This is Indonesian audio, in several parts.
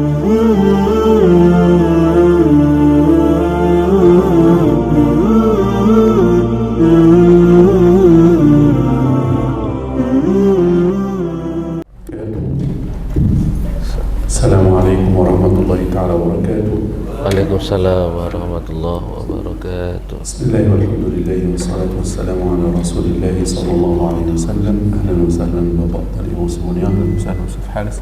Assalamualaikum warahmatullahi ta'ala wabarakatuh. Waalaikumsalam warahmatullahi wabarakatuh. Bismillah walhamdulillahi wassalatu wassalamu ala rasulillahi sallallahu alaihi wasallam. Ahlan wa sahlan Bapak Tali Muslimin, ahlan wa sahlan Ustaz Haris.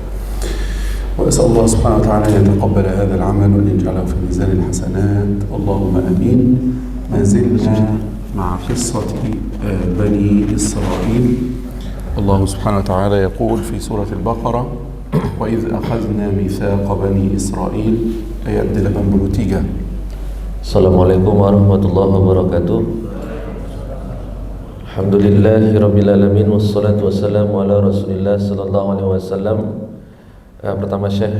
وأسأل الله سبحانه وتعالى أن يتقبل هذا العمل وأن يجعله في ميزان الحسنات، اللهم آمين. ما زلنا مع قصة بني إسرائيل. الله سبحانه وتعالى يقول في سورة البقرة: وإذ أخذنا ميثاق بني إسرائيل. ayat 83. Assalamualaikum warahmatullahi wabarakatuh. Alhamdulillahirabbil alamin wassalatu wassalamu ala Rasulillah sallallahu alaihi wasallam. Pertama Syekh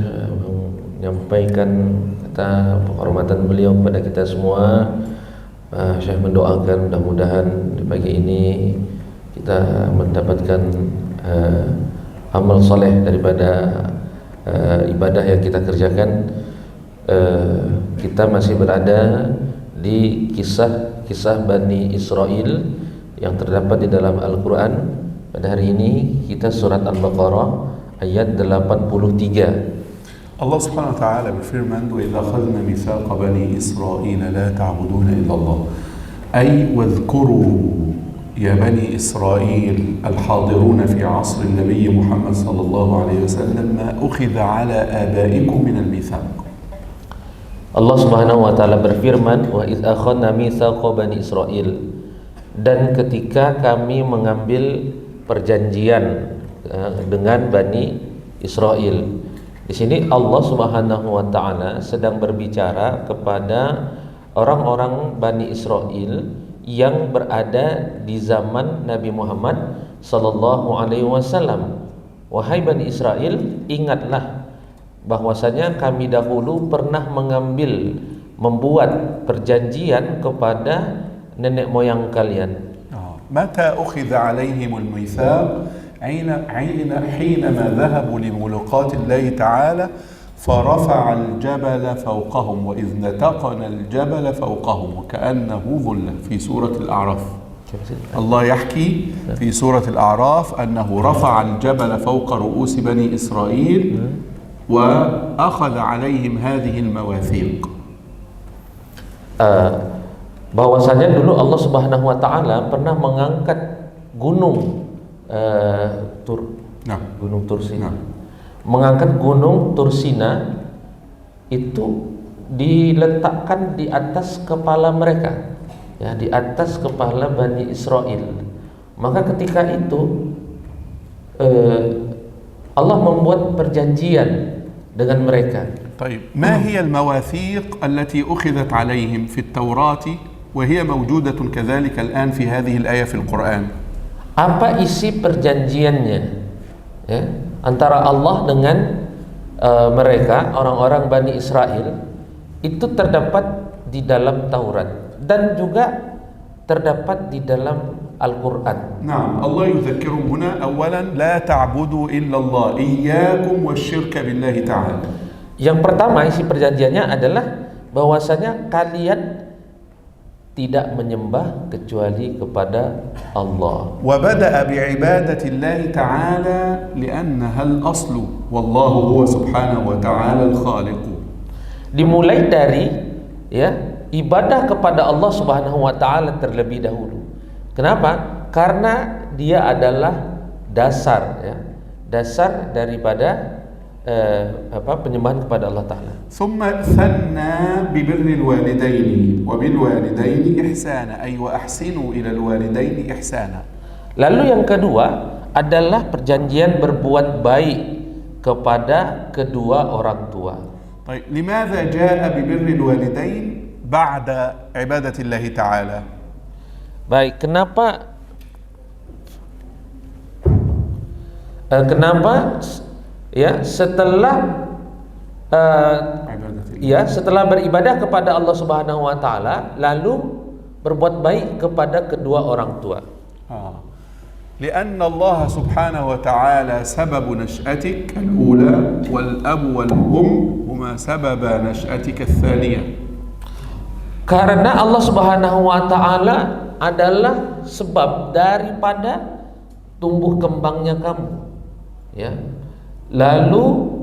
menyampaikan kata penghormatan beliau kepada kita semua. Syekh mendoakan mudah-mudahan di pagi ini kita mendapatkan amal soleh daripada ibadah yang kita kerjakan. Kita masih berada di kisah Bani Israel yang terdapat di dalam Al-Quran. Pada hari ini kita surat Al-Baqarah ayat 83. Allah subhanahu wa ta'ala berfirman: وَإِذْ أَخَذْنَا مِيثَاقَ بَنِي إِسْرَائِيلَ لَا تَعْبُدُونَ إِلَّا اللَّهَ أي واذكروا يا بني إسرائيل الحاضرون في عصر النبي محمد صلى الله عليه وسلم ما أخذ على آبائكم من الميثاق. Allah Subhanahu wa taala berfirman, wa idz akhadna mitsaqa bani Israil, dan ketika kami mengambil perjanjian dengan Bani Israel. Di sini Allah Subhanahu wa taala sedang berbicara kepada orang-orang Bani Israel yang berada di zaman Nabi Muhammad sallallahu alaihi wasallam. Wahai Bani Israel, ingatlah bahwasanya kami dahulu pernah membuat perjanjian kepada nenek moyang kalian. Mata ukhidha alaihim al-mithaq حينما ذهبوا لملاقاة الله تعالى فرفع الجبل فوقهم وإذ نتقنا الجبل فوقهم وكأنه ظلة في سورة الأعراف. الله يحكي في سورة الأعراف أنه رفع الجبل فوق رؤوس بني إسرائيل وأخذ عليهم هذه المواثيق. Bahwasanya dulu Allah Subhanahu wa taala pernah mengangkat gunung Gunung Tursina. Mengangkat gunung Tursina itu diletakkan di atas kepala mereka, ya, di atas kepala Bani Israel. Maka ketika itu Allah membuat perjanjian dengan mereka. طيب ما هي المواثيق التي أخذت عليهم في التوراة وهي موجودة كذلك الآن في هذه الآية في القرآن؟ Apa isi perjanjiannya, ya, antara Allah dengan mereka, orang-orang Bani Israel, itu terdapat di dalam Taurat dan juga terdapat di dalam Al-Quran. Nah, Allah yudzakirum huna awalan la ta'budu illa Allah iyyakum wasyirka billahi ta'ala. Yang pertama isi perjanjiannya adalah bahwasanya kalian tidak menyembah kecuali kepada Allah. Wa bada'a bi'ibadati Allah ta'ala li'annaha al-aslu wallahu huwa subhanahu wa ta'ala al-khaliq. Dimulai dari, ya, ibadah kepada Allah Subhanahu wa taala terlebih dahulu. Kenapa? Karena dia adalah dasar, ya, dasar daripada penyembahan kepada Allah taala. Thumma thanna bi birril walidaini wa bil walidaini ihsana ay wa ahsinu ila al walidaini ihsana. Lalu yang kedua adalah perjanjian berbuat baik kepada kedua orang tua. طيب لماذا جاء ببر الوالدين بعد عبادة الله تعالى؟ Baik, kenapa ya setelah setelah beribadah kepada Allah Subhanahu wa taala lalu berbuat baik kepada kedua orang tua. لأن الله سبحانه وتعالى سبب نشأتك الأولى والأب والأم هما سبب نشأتك الثانية. Karena Allah Subhanahu wa taala adalah sebab daripada tumbuh kembangnya kamu. Ya. Lalu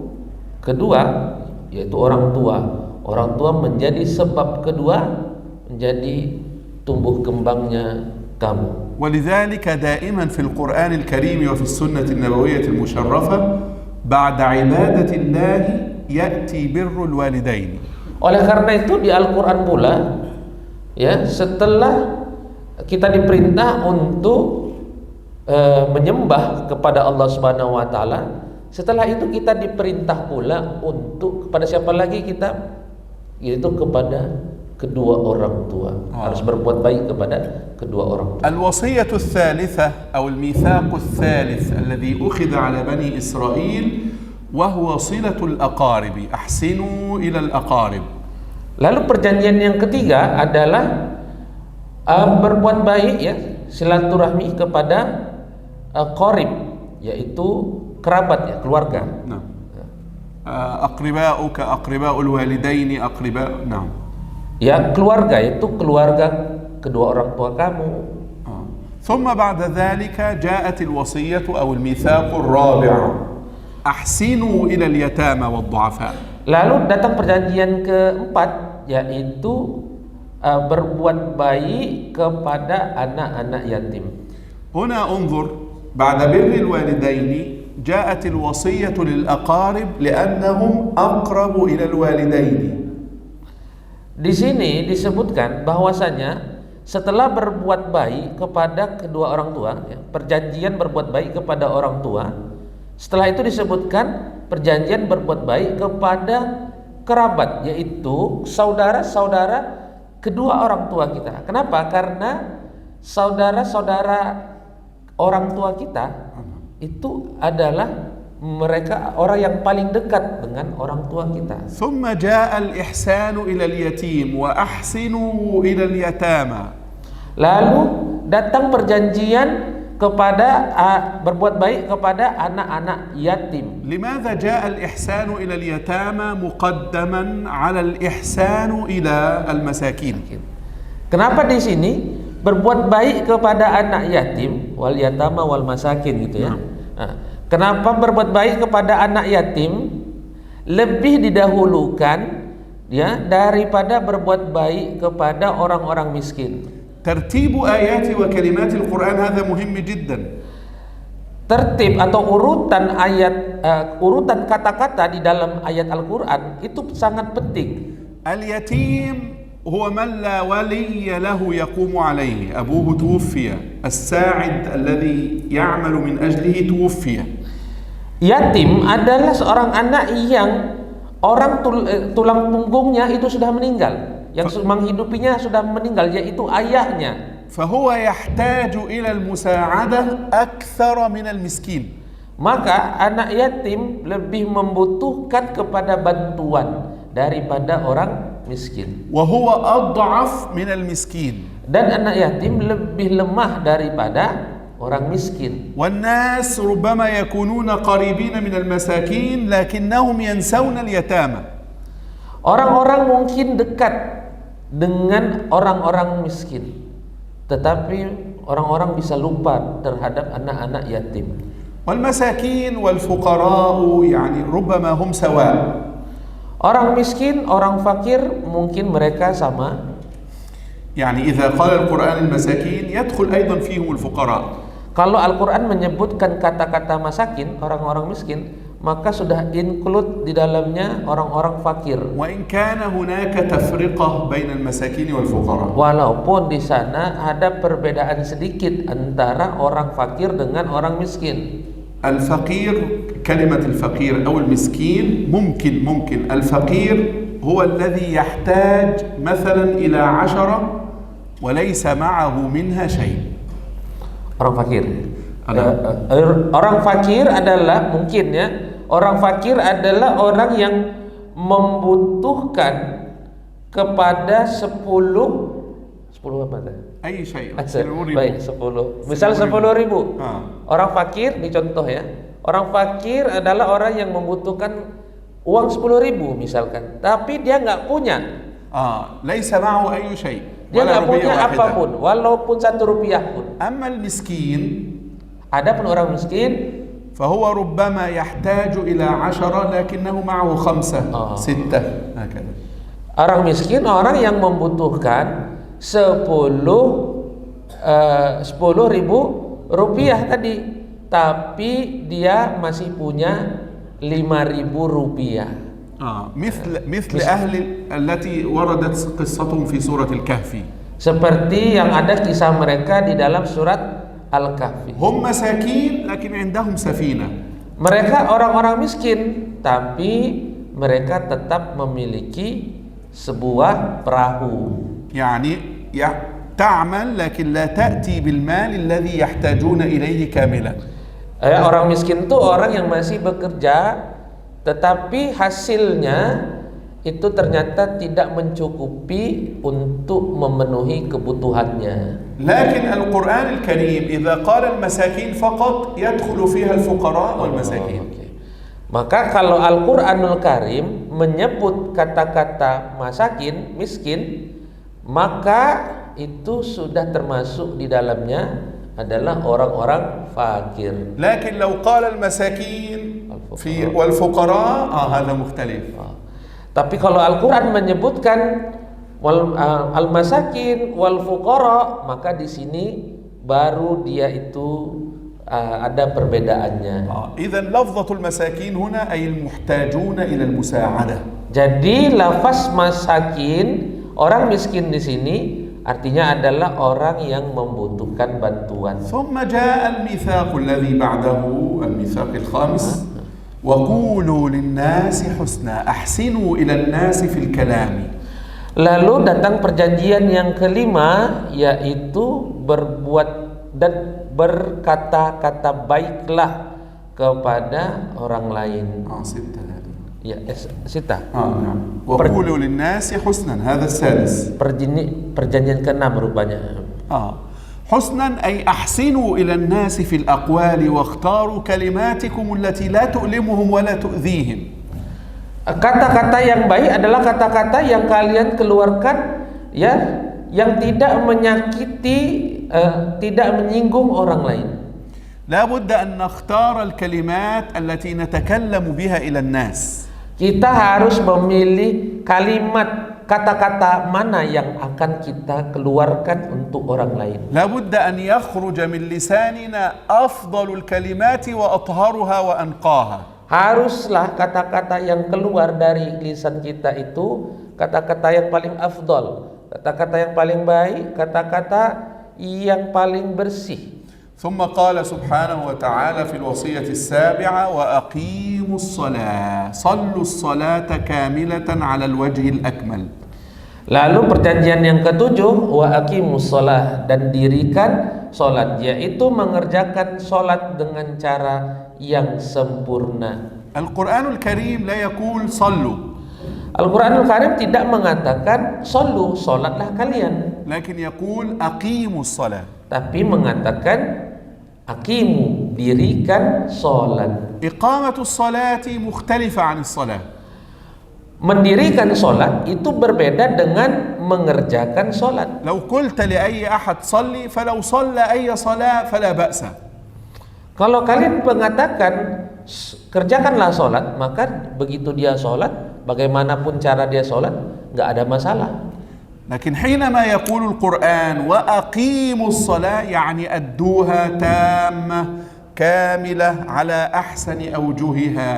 kedua yaitu orang tua. Orang tua menjadi sebab kedua menjadi tumbuh kembangnya kamu. ولذلك دائما في القرآن الكريم وفي السنة النبوية المشرفة بعد عبادة الله يأتي بر الوالدين. Oleh karena itu di Al-Quran pula ya, setelah kita diperintah untuk menyembah kepada Allah Subhanahu wa taala, setelah itu kita diperintah pula untuk kepada siapa lagi kita? Yaitu kepada kedua orang tua. Harus berbuat baik kepada kedua orang tua. الوصية الثالثة أو الميثاق الثالث الذي أخذ على بني إسرائيل وهو صلة الأقارب. أحسنوا إلى الأقارب. Lalu perjanjian yang ketiga adalah berbuat baik ya, silaturahmi kepada qarib, yaitu kerabat ya, keluarga. نعم. أقرباؤك أقرباء الوالدين أقرباء نعم. Ya, keluarga itu keluarga kedua orang tua kamu. ثم بعد ذلك جاءت الوصية أو الميثاق الرابع أحسنوا إلى اليتامى والضعفاء. Lalu datang perjanjian keempat, yaitu berbuat baik kepada anak-anak yatim. هنا انظر بعد بر الوالدين جاءت الوصية للأقارب لأنهم أقرب إلى الوالدين. Di sini disebutkan bahwasanya setelah berbuat baik kepada kedua orang tua, ya, perjanjian berbuat baik kepada orang tua, setelah itu disebutkan perjanjian berbuat baik kepada kerabat, yaitu saudara-saudara kedua orang tua kita. Kenapa? Karena saudara-saudara orang tua kita itu adalah mereka orang yang paling dekat dengan orang tua kita. ثم جاء الإحسان إلى اليتيم وأحسنوا إلى اليتامى. Lalu datang perjanjian kepada berbuat baik kepada anak-anak yatim. لماذا جاء الإحسان إلى اليتامى مقدما على الإحسان إلى المساكين؟ Kenapa di sini berbuat baik kepada anak yatim, wal yatama wal masakin gitu ya. Kenapa berbuat baik kepada anak yatim lebih didahulukan ya daripada berbuat baik kepada orang-orang miskin? ترتيب آيات وكلمات القرآن هذا مهم جدا. Tertib atau urutan ayat, urutan kata-kata di dalam ayat Al-Quran itu sangat penting. اليتيم هو من لا ولي له يقوم عليه، أبوه توفي، الساعد الذي يعمل من أجله توفي. Yatim adalah seorang anak yang orang tulang punggungnya itu sudah meninggal, yang menghidupinya sudah meninggal, yaitu ayahnya. فهو يحتاج إلى المساعدة أكثر من المسكين. Maka anak yatim lebih membutuhkan kepada bantuan daripada orang miskin. وهو أضعف من المسكين. Dan anak yatim lebih lemah daripada orang miskin. والناس ربما يكونون قريبين من المساكين لكنهم ينسون اليتامى. Orang-orang mungkin dekat dengan orang-orang miskin, tetapi orang-orang bisa lupa terhadap anak-anak yatim. والمساكين والفقراء يعني ربما هم سواء. Orang miskin, orang fakir mungkin mereka sama. يعني إذا قال القرآن المساكين يدخل أيضا فيهم الفقراء. Kalau Al-Quran menyebutkan kata-kata masakin, orang-orang miskin, maka sudah include di dalamnya orang-orang fakir. وإن كان هناك تفرقة بين المساكين والفقراء. Walaupun di sana ada perbedaan sedikit antara orang fakir dengan orang miskin. الفقير كلمة الفقير أو المسكين ممكن الفقير هو الذي يحتاج مثلا إلى 10 وليس معه منها شيء. Orang fakir. Orang fakir adalah mungkin ya. Orang fakir adalah orang yang membutuhkan kepada 10 10 apa tadi? أي شيء. Baik, 10. Misal 10.000. Orang fakir, di contoh ya. Orang fakir adalah orang yang membutuhkan uang 10.000 misalkan, tapi dia nggak punya. ليس معه أي شيء. Dia nggak punya apapun, walaupun 1 rupiah pun. أما المسكين, adapun orang miskin, فهو ربما يحتاج إلى 10 لكنه معه 5 6 هكذا. Orang miskin orang yang membutuhkan 10.000 rupiah tadi, tapi dia masih punya 5.000 rupiah. مثل أهل التي وردت قصتهم في سورة الكهف. Seperti yang ada kisah mereka di dalam surat Al-Kahfi. هم مساكين لكن عندهم سفينة. Mereka orang-orang miskin, tapi mereka tetap memiliki sebuah perahu. يعني تعمل لكن لا تأتي بالمال الذي يحتاجون إليه كاملا. Orang miskin itu orang yang masih bekerja, tetapi hasilnya itu ternyata tidak mencukupi untuk memenuhi kebutuhannya. لكن القرآن الكريم إذا قال المساكين فقط يدخل فيها الفقراء والمساكين. Maka kalau Al-Quranul Karim menyebut kata-kata masakin, miskin, maka itu sudah termasuk di dalamnya adalah orang-orang fakir. لكن لو قال المساكين في والفقراء هذا مختلف. Tapi kalau Al-Quran menyebutkan al-masakin wal fuqara, maka di sini baru dia itu ada perbedaannya. إذن لفظة المساكين هنا أي المحتاجون إلى المساعدة. Jadi lafaz masakin, orang miskin di sini artinya adalah orang yang membutuhkan bantuan. ثم جاء الميثاق الذي بعده الميثاق الخامس وقولوا للناس حسنا أحسنوا إلى الناس في الكلام. Lalu datang perjanjian yang kelima, yaitu berbuat dan berkata-kata baiklah kepada orang lain. Ya, sita. وقولوا للناس حسنا هذا السادس. Perjanjian ke-6 rupanya. حسنا أي أحسنوا إلى الناس في الأقوال واختاروا كلماتكم التي لا تؤلمهم ولا تؤذيهم. Kata-kata yang baik adalah kata-kata yang kalian keluarkan, ya, yang tidak menyakiti, tidak menyinggung orang lain. لا بد أن نختار الكلمات التي نتكلم بها إلى الناس. Kita harus memilih kalimat, kata-kata mana yang akan kita keluarkan untuk orang lain. لا بد أن يخرج من لساننا أفضل الكلمات وأطهرها وأنقاها. Haruslah kata-kata yang keluar dari lisan kita itu kata-kata yang paling afdal, kata-kata yang paling baik, kata-kata yang paling bersih. ثم قال سبحانه وتعالى في الوصية السابعة وأقيموا الصلاة صلوا الصلاة كاملة على الوجه الأكمل. Lalu perjanjian yang ketujuh, wa aqimus shalah, dan dirikan salat, yaitu mengerjakan salat dengan cara yang sempurna. Al-Quranul Karim la yaqul sallu. Al-Quranul Karim tidak mengatakan sallu, salatlah kalian. Lakin yaqul aqimus salat. Tapi mengatakan aqimu, dirikan salat. Iqamatus salati mukhtalifa 'an as-salat. Mendirikan salat itu berbeda dengan mengerjakan salat. Law qulta li ayyi ahad salli falau shalla ayya salat fala ba'sa. Kalau kalian mengatakan kerjakanlah salat, maka begitu dia salat, bagaimanapun cara dia salat, enggak ada masalah. لكن حينما يقول القرآن وأقيموا الصلاة يعني أدوها تامة كاملة على أحسن أوجهها.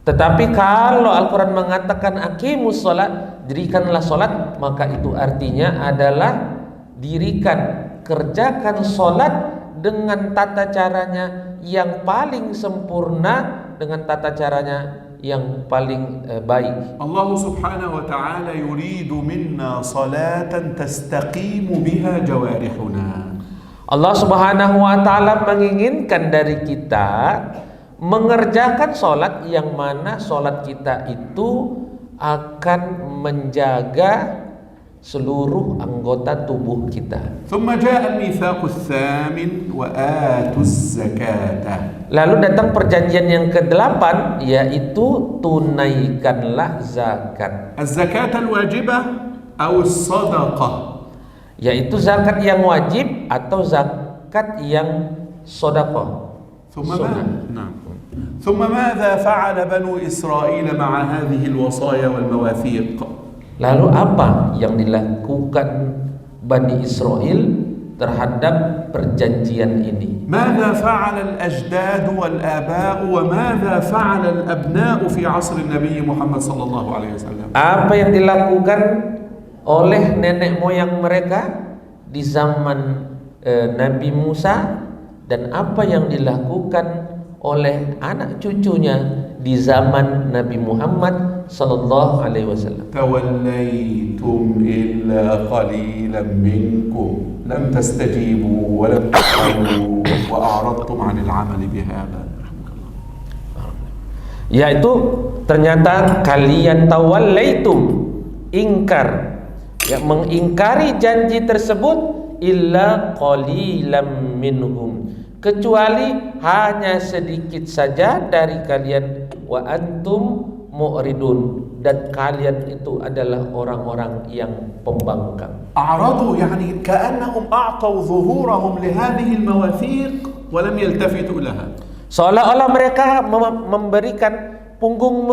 Tetapi kalau Al-Quran mengatakan aqimus salat, dirikanlah salat, maka itu artinya adalah dirikan, kerjakan salat dengan tata caranya yang paling sempurna, dengan tata caranya yang paling baik. Allah subhanahu wa ta'ala yuridu minna salatan tastaqimu biha jawarihuna. Allah subhanahu wa ta'ala menginginkan dari kita mengerjakan sholat yang mana sholat kita itu akan menjaga seluruh anggota tubuh kita. ثم جاء الميثاق الثامن وآتوا الزكاة. Lalu datang perjanjian yang ke-8, yaitu tunaikanlah zakat. الزكاة الواجبة أو الصدقة. Yaitu zakat yang wajib atau zakat yang sedekah. ثم ماذا فعل بنو إسرائيل مع هذه الوصايا والمواثيق؟ Lalu apa yang dilakukan Bani Israel terhadap perjanjian ini? ماذا فعل الأجداد والآباء وماذا فعل الأبناء في عصر النبي محمد صلى الله عليه وسلم؟ Apa yang dilakukan oleh nenek moyang mereka di zaman Nabi Musa, dan apa yang dilakukan oleh anak cucunya di zaman Nabi Muhammad sallallahu alaihi wasallam. Tawallaitum illa qalilan minkum lam tastajibu wa lam taf'alu wa a'radtum 'anil 'amali bihadha. Yaitu ternyata kalian tawallaitum, ingkar, ya, mengingkari janji tersebut, illa qalilan minhum, kecuali hanya sedikit saja dari kalian, wa antum mu'ridun, dan kalian itu adalah orang-orang yang pembangkang. A'radu yani ka'annahum a'taw zuhurahum li hadhihi al-mawathiq wa lam yaltafitu laha. Seolah-olah mereka memberikan punggung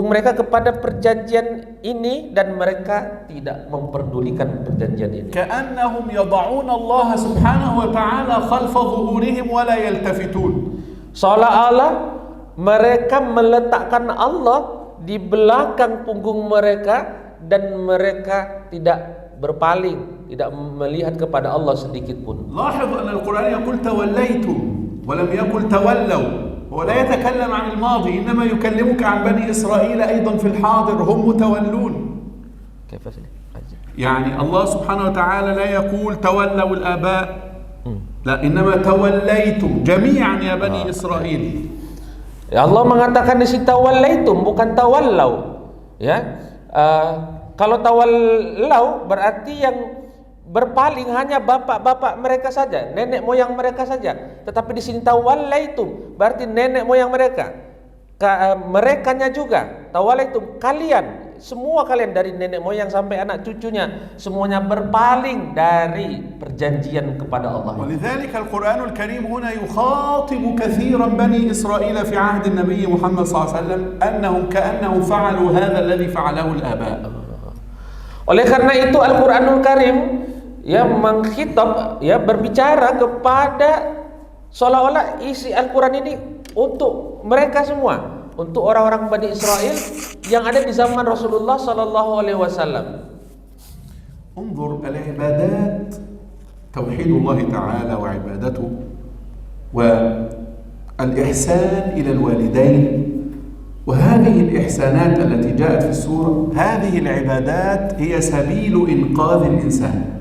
mereka kepada perjanjian ini, dan mereka tidak memperdulikan perjanjian ini. Ka'annahum yad'una Allah subhanahu wa ta'ala khalfa zuhurihim wa la yaltafitun. Seolah-olah mereka meletakkan Allah di belakang punggung mereka, dan mereka tidak berpaling, tidak melihat kepada Allah sedikit pun. Lahidh anna al-Quran yaqul tawallaitum wa lam yaqul tawallaw. هو لا يتكلم عن الماضي إنما يكلمك عن بني إسرائيل أيضا في الحاضر هم متولون. يعني الله سبحانه وتعالى لا يقول تولوا الآباء، لا إنما توليتم جميعا يا بني إسرائيل. Ya, Allah mengatakan di situ tawallaitum, bukan tawallau. Ya, kalau tawallau berarti yang berpaling hanya bapak-bapak mereka saja, nenek moyang mereka saja. Tetapi di sini tawallaitum berarti nenek moyang mereka, merekanya juga. Tawallaitum, kalian, semua kalian dari nenek moyang sampai anak cucunya, semuanya berpaling dari perjanjian kepada Allah. ولذلك القرآن الكريم هنا يخاطب كثيرا بني إسرائيل في عهد النبي محمد صلى الله عليه وسلم أنهم كأنهم فعلوا هذا الذي فعله الآباء. Oleh karena itu Al-Qur'anul Karim yang mengkhitab, ya, berbicara kepada, seolah-olah isi Al-Quran ini untuk mereka semua, untuk orang-orang Bani Israel yang ada di zaman Rasulullah Sallallahu Alaihi Wasallam. انظر العبادات توحيد الله تعالى وعبادته والإحسان إلى الوالدين، وهذه الإحسانات التي جاءت في السورة، هذه العبادات هي سبيل إنقاذ الإنسان.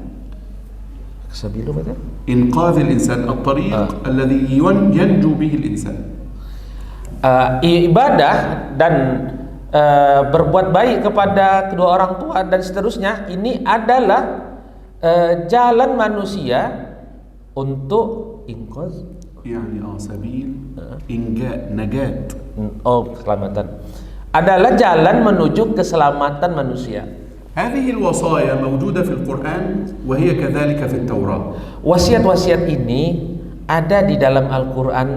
Sabilu apa? إنقاذ الإنسان، الطريق الذي ينجو به الإنسان. Ibadah dan berbuat baik kepada kedua orang tua dan seterusnya, ini adalah jalan manusia untuk inqaz, يعني سبيل إنجاء نجاة. keselamatan. Adalah jalan menuju keselamatan manusia. هذه الوصايا موجودة في القرآن وهي كذلك في التوراة. Wasiat-wasiat ini ada di dalam Al-Quran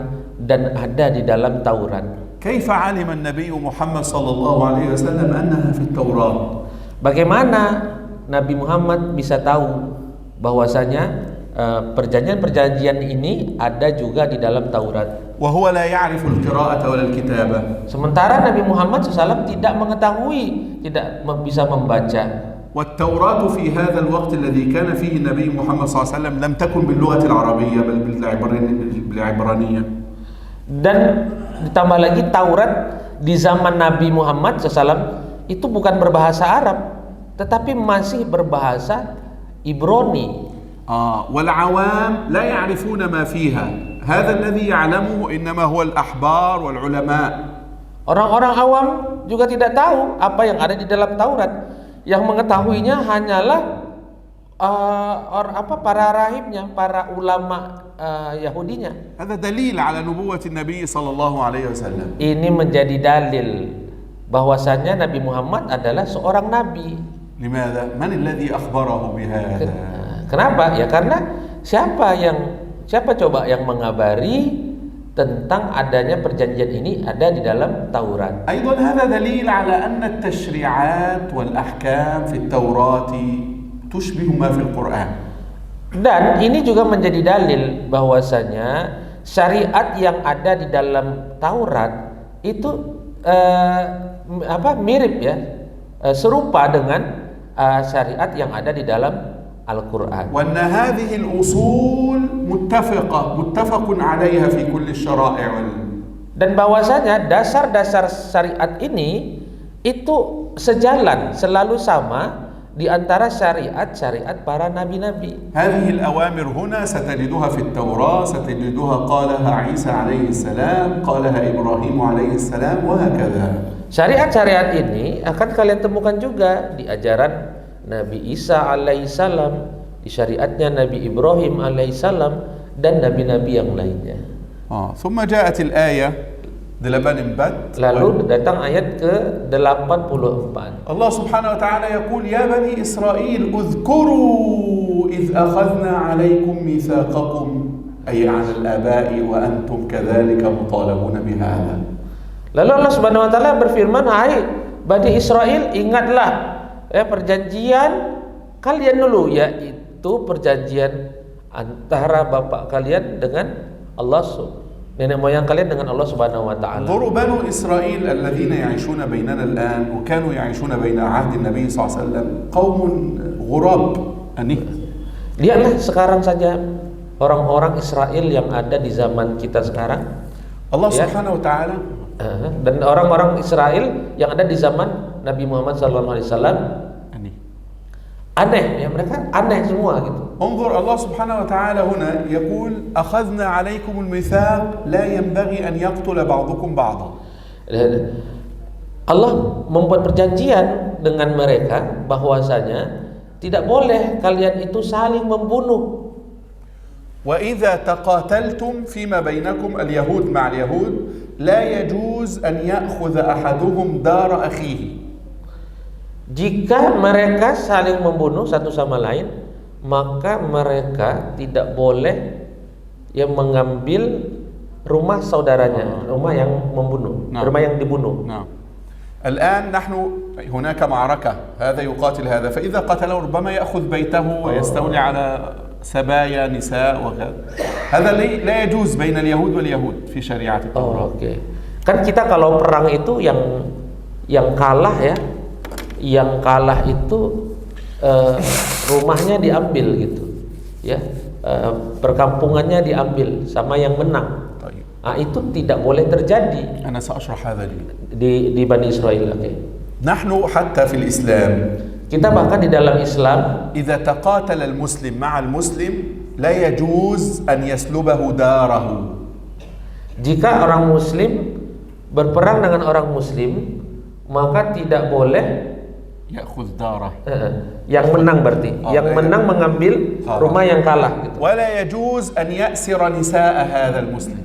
dan ada di dalam Taurat. كيف علم النبي محمد صلى الله عليه وسلم أنها في التوراة؟ Bagaimana Nabi Muhammad bisa tahu bahwasanya perjanjian-perjanjian ini ada juga di dalam Taurat? وهو لا يعرف القراءة ولا الكتابة. Sementara Nabi Muhammad SAW tidak mengetahui, tidak bisa membaca. والتوراة في هذا الوقت الذي كان فيه النبي محمد صلى الله عليه وسلم لم تكن باللغة العربية بل بالعبرانية. Dan ditambah lagi Taurat di zaman Nabi Muhammad SAW itu bukan berbahasa Arab, tetapi masih berbahasa Ibrani. والعوام لا يعرفون ما فيها. هذا الذي يعلمه إنما هو الأحبار والعلماء. Orang-orang awam juga tidak tahu apa yang ada di dalam Taurat. yang mengetahuinya hanyalah para rahibnya, para ulama Yahudinya. هذا دليل على نبوة النبي صلى الله عليه وسلم. Ini menjadi dalil bahwasanya Nabi Muhammad adalah seorang nabi. لماذا؟ من الذي أخبره بهذا؟ Kenapa? Ya karena siapa coba yang mengabari tentang adanya perjanjian ini ada di dalam Taurat. أيضا هذا دليل على أن التشريعات والأحكام في التوراة تشبه ما في القرآن. Dan ini juga menjadi dalil bahwasanya syariat yang ada di dalam Taurat itu mirip ya, serupa dengan syariat yang ada di dalam Al-Quran. وأن هذه الأصول متفق عليها في كل الشرائع. Dan bahwasanya dasar-dasar syariat ini itu sejalan, selalu sama di antara syariat-syariat para nabi-nabi. هذه الأوامر هنا ستجدها في التوراة، ستجدها قالها عيسى عليه السلام، قالها إبراهيم عليه السلام، وهكذا. Syariat-syariat ini akan kalian temukan juga di ajaran Nabi Isa alaihissalam, di syariatnya Nabi Ibrahim alaihissalam, dan nabi-nabi yang lainnya. ثم جاءت الآية lalu datang ayat ke-84. Allah subhanahu wa ta'ala يقول يا بني إسرائيل اذكروا إذ أخذنا عليكم ميثاقكم أي عن الآباء وأنتم كذلك مطالبون بهذا. Lalu Allah subhanahu wa ta'ala berfirman, hai Bani Israel, ingatlah perjanjian kalian dulu, yaitu perjanjian antara bapak kalian dengan Allah, nenek moyang kalian dengan Allah Subhanahu wa taala. انظروا بنو إسرائيل الذين يعيشون بيننا الآن وكانوا يعيشون بين عهد النبي صلى الله عليه وسلم قوم غراب. Lihatlah sekarang saja orang-orang Israel yang ada di zaman kita sekarang. Allah Subhanahu wa taala dan orang-orang Israel yang ada di zaman Nabi Muhammad SAW aneh ya, mereka aneh semua gitu. انظر الله سبحانه وتعالى هنا يقول أخذنا عليكم الميثاق لا ينبغي أن يقتل بعضكم بعضا. Allah membuat perjanjian dengan mereka bahwasanya tidak boleh kalian itu saling membunuh. وإذا تقاتلتم فيما بينكم اليهود مع اليهود لا يجوز أن يأخذ أحدهم دار أخيه. Jika mereka saling membunuh satu sama lain, maka mereka tidak boleh yang mengambil rumah saudaranya, rumah yang membunuh, rumah yang dibunuh. الآن نحن هناك معركة، هذا يقاتل هذا، فإذا قتله ربما يأخذ بيته ويستولي على سبايا نساء وغيره. هذا لا يجوز بين اليهود واليهود في شريعة التوراة. Kan kita kalau perang itu yang kalah ya, yang kalah itu rumahnya diambil gitu, ya, perkampungannya diambil sama yang menang. Itu tidak boleh terjadi. أنا سأشرح هذا di Bani Israel. نحن حتى في الإسلام kita bahkan di dalam Islam إذا تقاتل المسلم مع المسلم لا يجوز أن يسلبه داره. Jika orang Muslim berperang dengan orang Muslim, maka tidak boleh يأخذ داره. Yang menang berarti, yang menang mengambil rumah yang kalah gitu. ولا يجوز أن يأسر نساء هذا المسلم.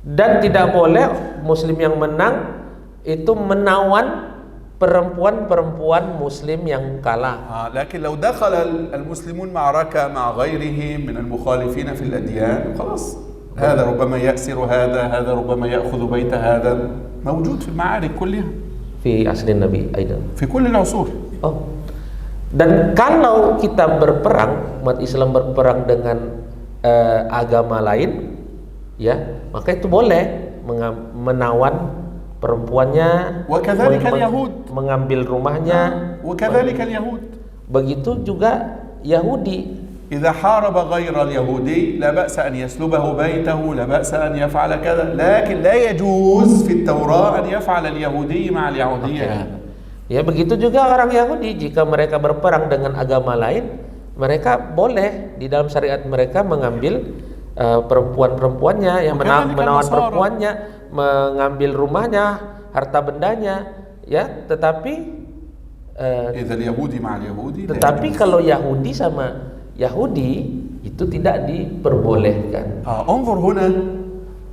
Dan tidak boleh Muslim yang menang itu menawan perempuan-perempuan Muslim yang kalah. لكن لو دخل المسلمون معركة مع غيرهم من المخالفين في الأديان خلاص هذا ربما يأسر هذا ربما يأخذ بيت هذا، موجود في المعارك كلها. في عصر النبي أيضا. في كل العصور. Dan kalau kita berperang, umat Islam berperang dengan agama lain, ya, maka itu boleh menawan perempuannya, mengambil rumahnya. Begitu juga Yahudi. إذا حارب غير اليهودي لا بأس أن يسلبه بيته، لا بأس أن يفعل كذا، لكن لا يجوز في التوراة أن يفعل اليهودي مع اليهودية. Ya, begitu juga orang Yahudi, jika mereka berperang dengan agama lain, mereka boleh di dalam syariat mereka mengambil perempuan-perempuannya, yang menawan perempuannya, mengambil rumahnya, harta bendanya, ya. Tetapi إذا اليهودي مع اليهودي لا tetapi يجوز. kalau Yahudi sama Yahudi itu tidak diperbolehkan. انظر هنا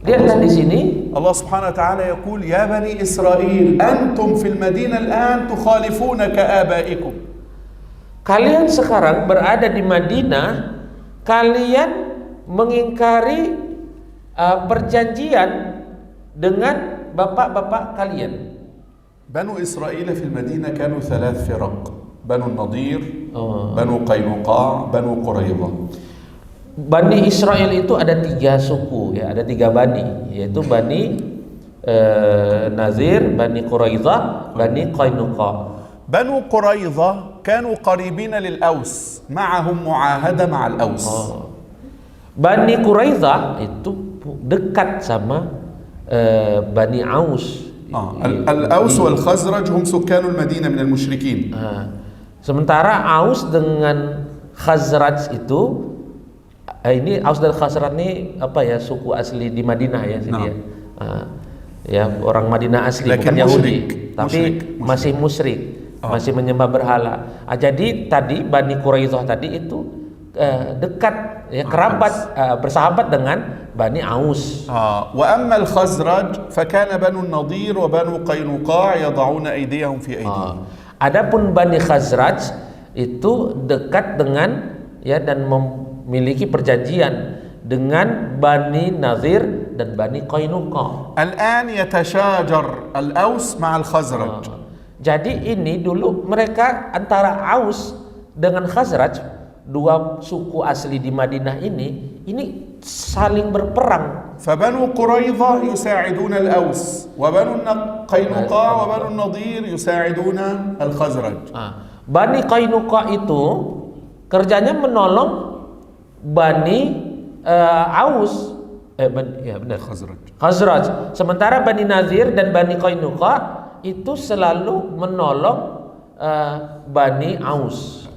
Lihatlah di sini الله سبحانه وتعالى يقول يا بني إسرائيل أنتم في المدينة الآن تخالفون كآبائكم. kalian sekarang berada di Madinah, kalian mengingkari perjanjian dengan bapak-bapak kalian. بنو إسرائيل في المدينة كانوا 3 فرق، بنو النضير، بنو قينقاع، بنو قريظة. Bani Israel itu ada 3 suku, ya, ada 3 bani, yaitu Bani Nazir, Bani Quraidah, Bani Qainuqa. بنو قريظة كانوا قريبين للأوس، معهم معاهدة مع الأوس. Bani Quraidah itu dekat sama Bani Aus. الأوس والخزرج هم سكان المدينة من المشركين. Sementara Aus dengan Khazraj itu ini Aus dan Khazraj ini apa ya, suku asli di Madinah ya sini ya. Ya, orang Madinah asli, bukan Yahudi, tapi masih musyrik, masih menyembah berhala. Jadi tadi Bani Quraidah tadi itu dekat ya, kerabat, bersahabat dengan Bani Aus. وأما الخزرج فكان بنو النضير وبنو قينقاع يضعون أيديهم في أيديهم. Adapun Bani Khazraj itu dekat dengan ya dan memiliki perjanjian dengan Bani Nazir dan Bani Qainuqa. الآن يتشاجر الأوس مع الخزرج. Jadi ini dulu mereka antara Aus dengan Khazraj, 2 suku asli di Madinah ini saling berperang. فبنو قريظة يساعدون الأوس وبنو قينقاع وبنو النضير يساعدون الخزرج. Bani Qainuqa itu kerjanya menolong Bani Aus, benar, Khazraj. Sementara Bani Nazir dan Bani Qainuqa itu selalu menolong Bani Aus.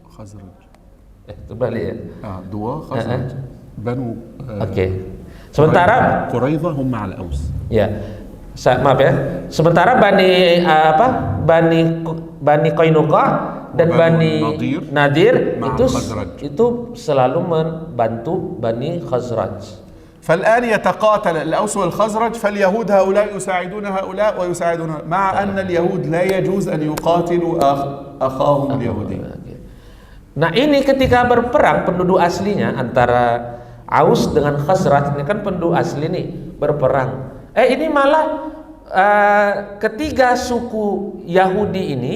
خزرج. Terbalik ya. دوا خزرج. بنو. Oke. Sementara قريظة هم مع الأوس. ya. Maaf ya. Sementara Bani Bani Qainuqa dan Bani Nadir itu selalu membantu Bani Khazraj. فالآن يتقاتل الأوس والخزرج، فاليهود هؤلاء يساعدون هؤلاء ويساعدون، مع أن اليهود لا يجوز أن يقاتلوا أخاهم اليهودي. Nah ini ketika berperang penduduk aslinya antara Aus dengan Khazraj, ini kan penduduk asli nih berperang. Ini malah ketiga suku Yahudi ini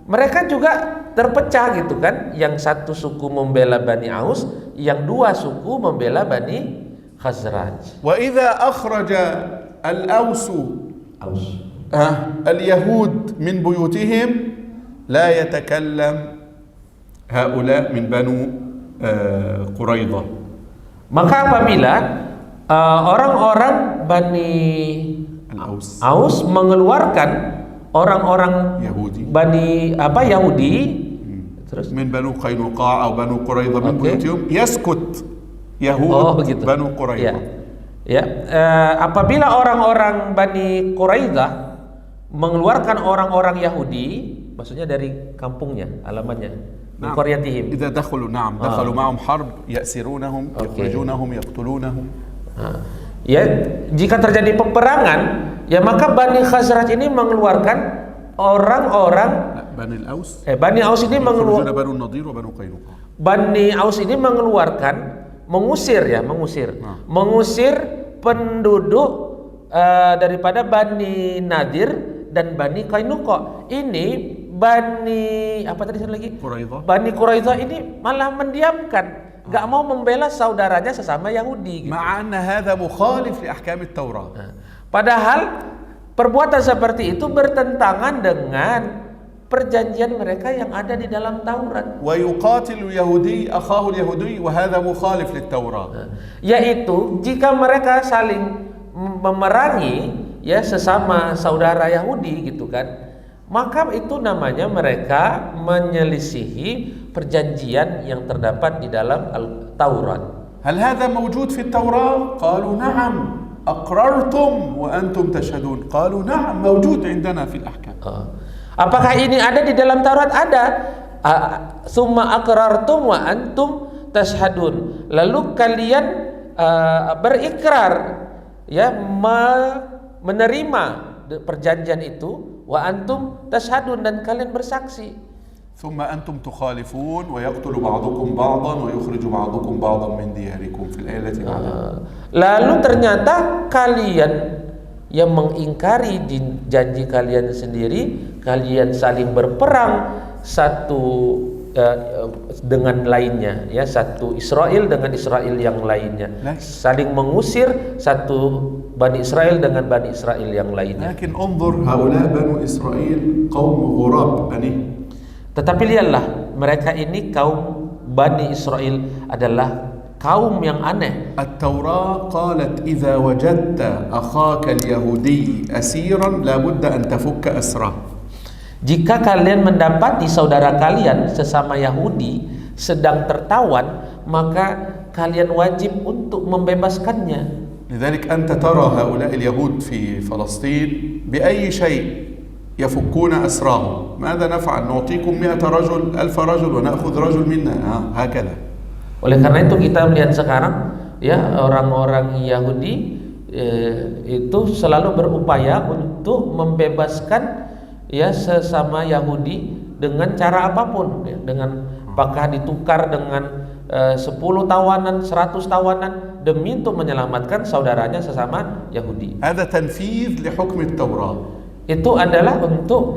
mereka juga terpecah gitu kan. Yang satu suku membela Bani Aus, yang 2 suku membela Bani Khazraj. وإذا أخرج الأوس اليهود من بيوتهم لا يتكلم هؤلاء من بنو قريظة. Maka apabila orang-orang Bani Aus mengeluarkan orang-orang Yahudi, Bani Yahudi, terus من بنو قينقاع أو بنو قريظة من بيوتهم يسكت يهود gitu. بنو قريظة. Apabila orang-orang Bani Quraidah mengeluarkan orang-orang Yahudi, maksudnya dari kampungnya, alamannya, نعم. قريتهم. إذا دخلوا دخلوا معهم حرب يأسرونهم يخرجونهم يقتلونهم. Ya, jika terjadi peperangan, ya maka Bani Khazraj ini mengeluarkan orang-orang Bani Aus ini mengeluarkan Bani Aus ini mengeluarkan mengusir penduduk daripada Bani Nadir dan Bani Qainuqa. Ini Bani Bani Quraidah ini malah mendiamkan, gak mau membela saudaranya sesama Yahudi gitu. Padahal perbuatan seperti itu bertentangan dengan perjanjian mereka yang ada di dalam Taurat. Yaitu jika mereka saling memerangi ya sesama saudara Yahudi gitu kan, maka itu namanya mereka menyelisihi perjanjian yang terdapat di dalam Taurat. هل هذا موجود في التوراة؟ قالوا نعم. أقررتم وأنتم تشهدون. قالوا نعم موجود عندنا في الأحكام. Apakah ini ada di dalam Taurat? Ada. Summa aqrartum wa antum tashhadun. Lalu kalian berikrar, ya, menerima perjanjian itu, wa antum tashhadun, dan kalian bersaksi. ثم أنتم تخالفون ويقتل بعضكم بعضا ويخرج بعضكم بعضا من دياركم في الآية التي بعدها. Lalu ternyata kalian yang mengingkari janji kalian sendiri, kalian saling berperang satu dengan lainnya, ya, satu Israel dengan Israel yang lainnya, saling mengusir satu Bani Israel dengan Bani Israel yang lainnya. لكن انظر هؤلاء بنو إسرائيل قوم غراب بني. Tetapi lihatlah, mereka ini kaum Bani Israel adalah kaum yang aneh. التوراة قالت إذا وجدت أخاك اليهودي أسيرا لابد أن تفك أسره. Jika kalian mendapati saudara kalian sesama Yahudi sedang tertawan, maka kalian wajib untuk membebaskannya. لذلك أنت ترى هؤلاء اليهود في فلسطين بأي شيء يفكون أسراهم. ماذا نفعل؟ نعطيكم 100 رجل 1000 رجل ونأخذ رجل منا، هكذا. Oleh karena itu kita melihat sekarang, ya, orang-orang Yahudi itu selalu berupaya untuk membebaskan, ya, sesama Yahudi dengan cara apapun, ya, dengan apakah ditukar dengan 10 tawanan, 100 tawanan demi untuk menyelamatkan saudaranya sesama Yahudi. هذا تنفيذ لحكم التوراة. Itu adalah untuk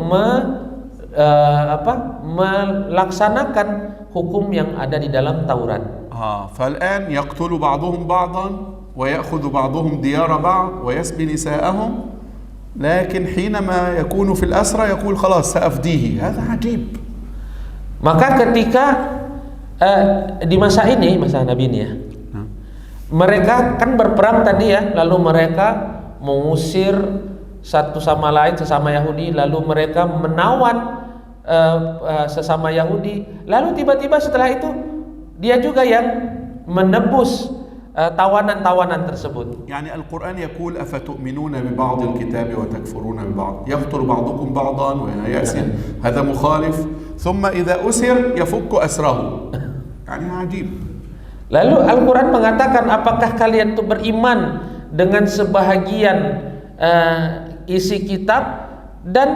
melaksanakan hukum yang ada di dalam Taurat. فالآن يقتل بعضهم بعضا ويأخذ بعضهم ديار بعض ويسبي نساءهم، لكن حينما يكون في الأسرى يقول خلاص سأفديه. هذا عجيب. Maka ketika di masa ini, masa Nabi ini, ya, mereka kan berperang tadi, ya, lalu mereka mengusir satu sama lain sesama Yahudi, lalu mereka menawan sesama Yahudi, lalu tiba-tiba setelah itu dia juga yang menebus tawanan-tawanan tersebut. يعني القرآن يقول أفتؤمنون ببعض الكتاب وتكفرون ببعض يقتل بعضكم بعضا ويأسر، هذا مخالف، ثم إذا أسر يفك أسره. يعني عجيب. Lalu Al-Quran mengatakan, apakah kalian itu beriman dengan sebahagian isi kitab dan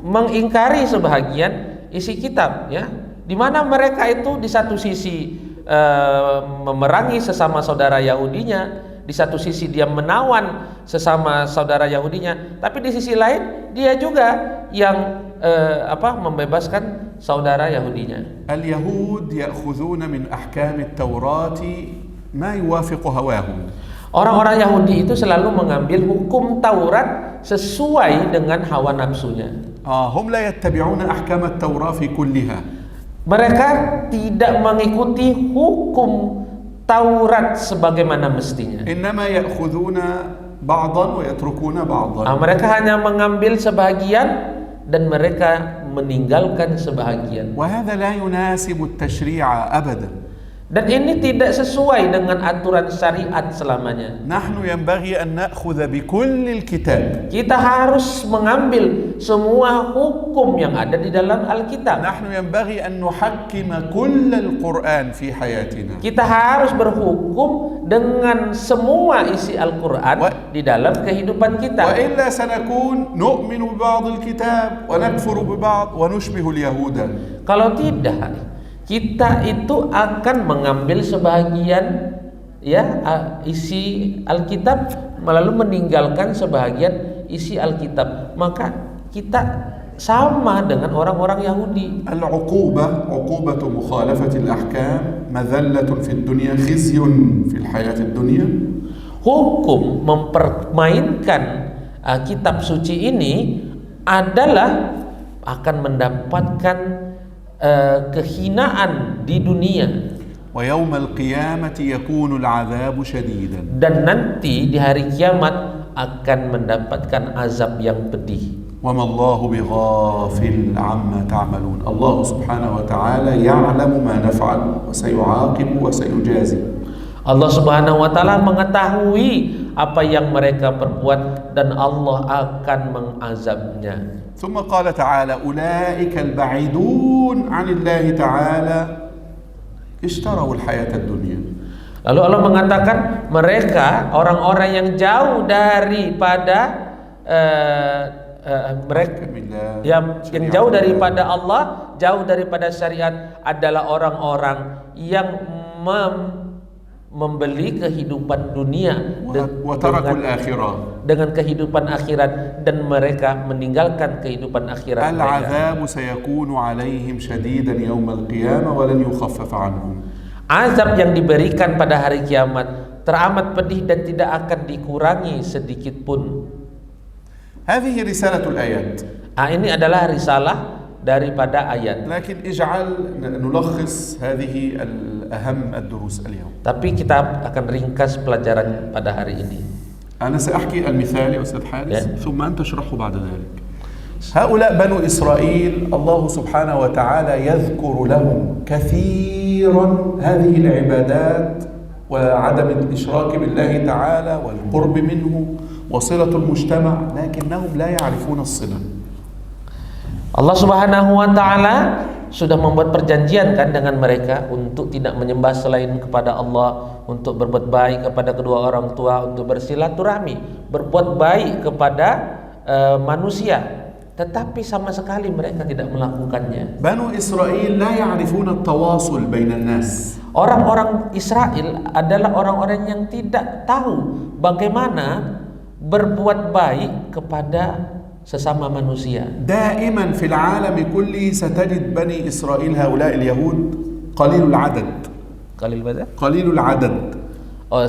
mengingkari sebahagian isi kitab, ya, di mana mereka itu di satu sisi memerangi sesama saudara Yahudinya, di satu sisi dia menawan sesama saudara Yahudinya, tapi di sisi lain dia juga yang membebaskan saudara Yahudinya. اليهود يأخذون من أحكام التوراة ما يوافق هواهم. Orang-orang Yahudi itu selalu mengambil hukum Taurat sesuai dengan hawa nafsunya. هم لا يتبعون أحكام التوراة في كلها. Mereka tidak mengikuti hukum Taurat sebagaimana mestinya. إنما يأخذون بعضا ويتركون بعضا. Mereka hanya mengambil sebahagian dan mereka meninggalkan sebahagian. وهذا لا يناسب التشريع أبدا. Dan ini tidak sesuai dengan aturan syariat selamanya. نحن ينبغي أن نأخذ بكل الكتاب. Kita harus mengambil semua hukum yang ada di dalam Alkitab. نحن ينبغي أن نحكم كل القرآن في حياتنا. Kita harus berhukum dengan semua isi Al-Quran di dalam kehidupan kita. وإلا سنكون نؤمن ببعض الكتاب ونكفر ببعض ونشبه اليهود. Kalau tidak, kita itu akan mengambil sebahagian, ya, isi Alkitab, lalu meninggalkan sebahagian isi Alkitab. Maka kita sama dengan orang-orang Yahudi. العقوبة عقوبة مخالفة الأحكام مذلة في الدنيا خزي في الحياة الدنيا. Hukum mempermainkan kitab suci ini adalah akan mendapatkan kehinaan di dunia. ويوم القيامة يكون العذاب شديدا. Dan nanti di hari kiamat akan mendapatkan azab yang pedih. وما الله بغافل عما تعملون. الله سبحانه وتعالى يعلم ما نفعل وسيعاقب وسيجازي. Allah Subhanahu wa taala mengetahui apa yang mereka perbuat dan Allah akan mengazabnya. ثم قال تعالى أولئك البعيدون عن الله تعالى اشتروا الحياة الدنيا. Lalu Allah mengatakan mereka orang-orang yang jauh daripada mereka yang jauh daripada Allah, jauh daripada syariat adalah orang-orang yang membeli kehidupan dunia dengan kehidupan akhirat, dan mereka meninggalkan kehidupan akhirat mereka. العذاب سيكون عليهم شديدا يوم القيامة ولن يخفف عنهم. Azab yang diberikan pada hari kiamat teramat pedih dan tidak akan dikurangi sedikit pun. هذه رسالة الآيات. Ini adalah risalah daripada ayat. لكن اجعل نلخص هذه الأهم الدروس اليوم. Tapi kita akan ringkas pelajaran pada hari ini. أنا سأحكي المثال يا أستاذ حارس ثم أنت اشرحه بعد ذلك. هؤلاء بنو إسرائيل الله سبحانه وتعالى يذكر لهم كثيرا هذه العبادات وعدم الإشراك بالله تعالى والقرب منه وصلة المجتمع، لكنهم لا يعرفون الصلة. Allah Subhanahu wa taala sudah membuat perjanjian kan dengan mereka untuk tidak menyembah selain kepada Allah, untuk berbuat baik kepada kedua orang tua, untuk bersilaturahmi, berbuat baik kepada manusia. Tetapi sama sekali mereka tidak melakukannya. Banu Israel la ya'rifuna at-tawasul bainan nas. Orang-orang Israel adalah orang-orang yang tidak tahu bagaimana berbuat baik kepada sesama manusia. Daiman fil 'alam kulli satajid bani Israel haula al-yahud qalilul 'adad. Qalilul 'adad.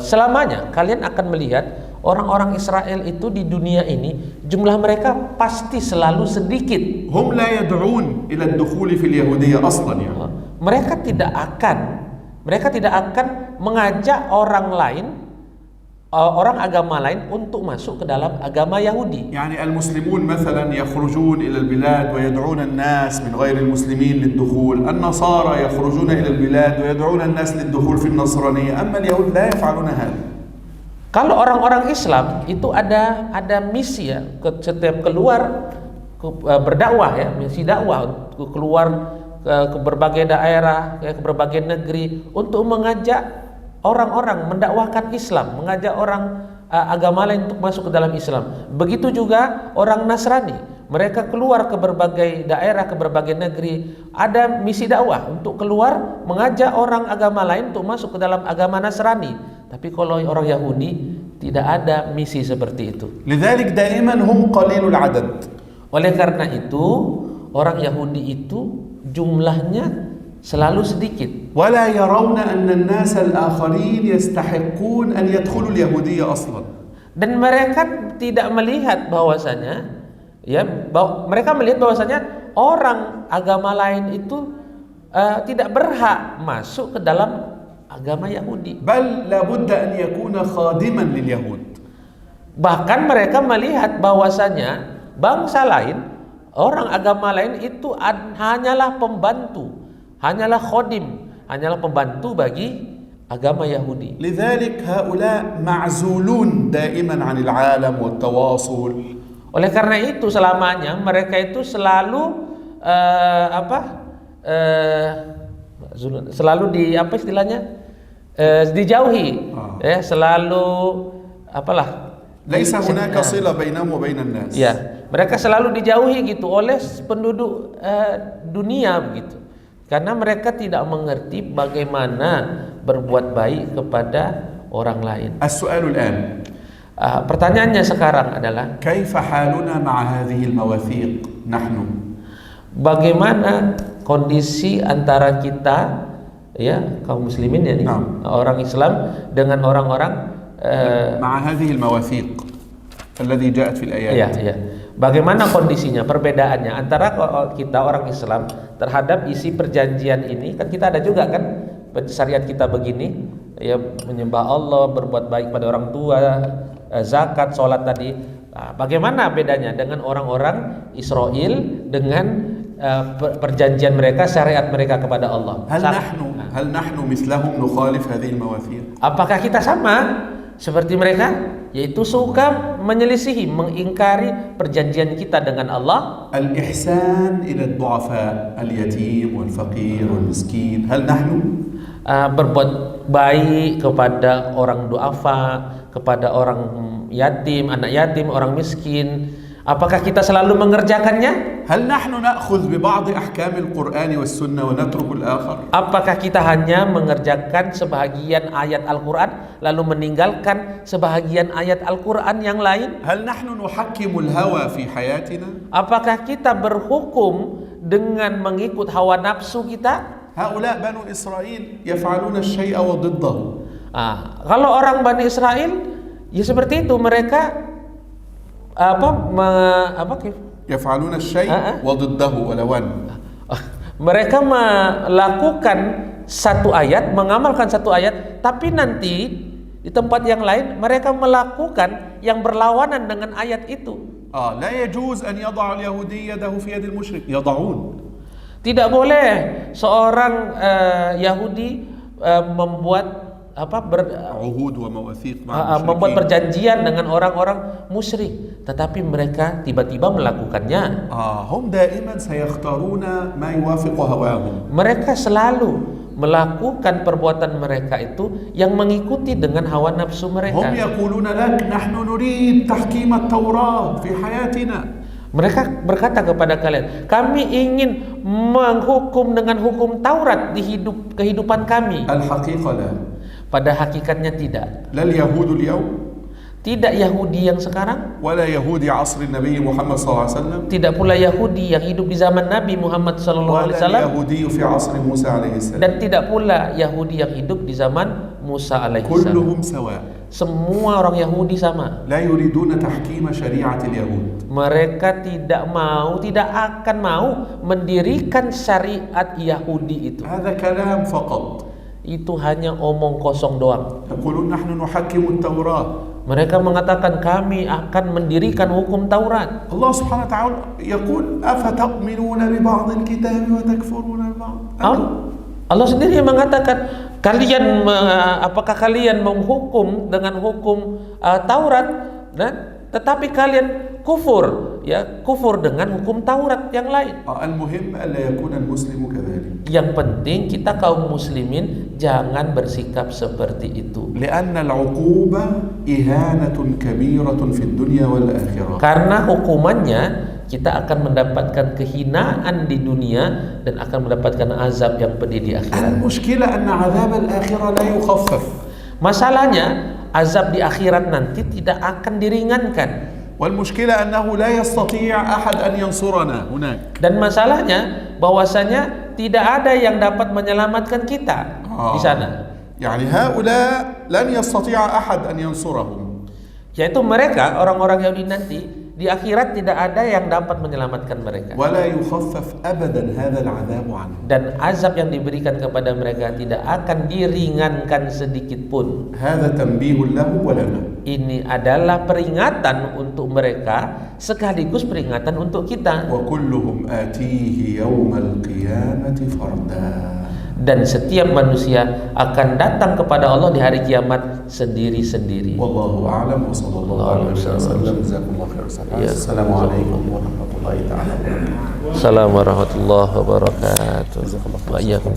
Selamanya kalian akan melihat orang-orang Israel itu di dunia ini jumlah mereka pasti selalu sedikit. Hum la yad'un ila ad-dukhul fil yahudiyyah aslan ya. Mereka tidak akan mengajak orang lain, orang agama lain untuk masuk ke dalam agama Yahudi. Yani al-muslimun مثلا يخرجون إلى البلاد ويدعون الناس من غير المسلمين للدخول، النصارى يخرجون إلى البلاد ويدعون الناس للدخول في النصرانية، أما اليهود لا يفعلون هذا. Kalau orang-orang Islam itu ada misi ya, setiap keluar berdakwah ya, misi dakwah, keluar ke berbagai daerah, ke berbagai negeri untuk mengajak orang-orang mendakwahkan Islam, mengajak orang agama lain untuk masuk ke dalam Islam. Begitu juga orang Nasrani, mereka keluar ke berbagai daerah, ke berbagai negeri, ada misi dakwah untuk keluar mengajak orang agama lain untuk masuk ke dalam agama Nasrani. Tapi kalau orang Yahudi tidak ada misi seperti itu. لذلك دائما هم قليل العدد. Oleh karena itu orang Yahudi itu jumlahnya selalu sedikit. ولا يرون أن الناس الآخرين يستحقون أن يدخلوا اليهودية أصلا. Dan mereka tidak melihat bahwasanya mereka melihat bahwasanya orang agama lain itu tidak berhak masuk ke dalam agama Yahudi. بل لابد أن يكون خادما لليهود. Bahkan mereka melihat bahwasanya bangsa lain, orang agama lain itu hanyalah pembantu, hanyalah khodim, hanyalah pembantu bagi agama Yahudi. لذلك هؤلاء معزولون دائما عن العالم والتواصل. Oleh karena itu selamanya mereka itu selalu selalu dijauhi, selalu ليس هناك صلة بينهم وبين الناس. Ya, mereka selalu dijauhi gitu oleh penduduk dunia begitu. Karena mereka tidak mengerti bagaimana berbuat baik kepada orang lain. السؤال الآن. Pertanyaannya sekarang adalah كيف حالنا مع هذه المواثيق نحن؟ Bagaimana kondisi antara kita ya kaum muslimin ya nih, orang Islam dengan orang-orang مع هذه المواثيق الذي جاءت في الآيات. Ya. Bagaimana kondisinya, perbedaannya antara kita orang Islam terhadap isi perjanjian ini? Kan kita ada juga kan syariat kita begini, ya menyembah Allah, berbuat baik pada orang tua, zakat, sholat tadi. Nah, bagaimana bedanya dengan orang-orang Israel dengan perjanjian mereka, syariat mereka kepada Allah? هل نحن مثلهم نخالف هذه المواثيق؟ Apakah kita sama seperti mereka yaitu suka menyelisihi, mengingkari perjanjian kita dengan Allah. الإحسان إلى الضعفاء اليتيم والفقير والمسكين هل نحن؟ Berbuat baik kepada orang duafa, kepada orang yatim, anak yatim, orang miskin. Apakah kita selalu mengerjakannya? هل نحن نأخذ ببعض أحكام القرآن والسنة ونترك الآخر؟ Apakah kita hanya mengerjakan sebahagian ayat Al-Quran lalu meninggalkan sebahagian ayat Al-Quran yang lain? هل نحن نحكم الهوى في حياتنا؟ Apakah kita berhukum dengan mengikut hawa nafsu kita? هؤلاء بنو إسرائيل يفعلون الشيء وضده. Kalau orang Bani Israel ya seperti itu, mereka يفعلون الشيء وضده ولون. Mereka melakukan satu ayat, mengamalkan satu ayat, tapi nanti di tempat yang lain mereka melakukan yang berlawanan dengan ayat itu. لا يجوز أن يضع اليهودي يده في يد المشرك يضعون. Tidak boleh seorang Yahudi membuat عهود ومواثيق مع membuat perjanjian dengan orang-orang musyrik, tetapi mereka tiba-tiba melakukannya. هم دائما سيختارون ما يوافق هواهم. Mereka selalu melakukan perbuatan mereka itu yang mengikuti dengan hawa nafsu mereka. هم يقولون لك نحن نريد تحكيم التوراة في حياتنا. Mereka berkata kepada kalian, kami ingin menghukum dengan hukum Taurat di kehidupan kami. الحقيقة لا. Pada hakikatnya tidak. لا اليهود اليوم. Tidak Yahudi yang sekarang. ولا يهودي عصر النبي محمد صلى الله عليه وسلم. Tidak pula Yahudi yang hidup di zaman Nabi Muhammad sallallahu alaihi wasallam. ولا اليهودي في عصر موسى عليه السلام. Dan tidak pula Yahudi yang hidup di zaman Musa alaihi salam. كلهم سواء. Semua orang Yahudi sama. لا يريدون تحكيم شريعة اليهود. Mereka tidak akan mau mendirikan syariat Yahudi itu. هذا كلام فقط. Itu hanya omong kosong doang. يقولون نحن نحكم التوراة. Mereka mengatakan kami akan mendirikan hukum Taurat. Allah Subhanahu wa taala يقول أفتؤمنون ببعض الكتاب وتكفرون ببعض. Allah sendiri mengatakan, apakah kalian menghukum dengan hukum Taurat, tetapi kalian kufur dengan hukum Taurat yang lain. المهم ألا يكون المسلم كذلك. Yang penting kita kaum muslimin jangan bersikap seperti itu. لأن العقوبة إهانة كبيرة في الدنيا والآخرة. Karena hukumannya kita akan mendapatkan kehinaan di dunia dan akan mendapatkan azab yang pedih di akhirat. المشكلة أن عذاب الآخرة لا يخفف. Masalahnya azab di akhirat nanti tidak akan diringankan. والمشكلة أنه لا يستطيع أحد أن ينصرنا هناك. Dan masalahnya bahwasanya tidak ada yang dapat menyelamatkan kita di sana. يعني هؤلاء لن يستطيع أحد أن ينصرهم. Yaitu mereka orang-orang Yahudi nanti di akhirat tidak ada yang dapat menyelamatkan mereka. ولا يخفف أبدا هذا العذاب عنهم. Dan azab yang diberikan kepada mereka tidak akan diringankan sedikit pun. هذا تنبيه لهم ولنا. Ini adalah peringatan untuk mereka sekaligus peringatan untuk kita. وكلهم آتيه يوم القيامة فردا. Dan setiap manusia akan datang kepada Allah di hari kiamat sendiri-sendiri. Wallahu a'lam wa sallallahu alaihi wasallam. Jazakumullahu khairan. Assalamualaikum warahmatullahi taala wabarakatuh. Assalamualaikum warahmatullahi wabarakatuh. Wa iyyakum.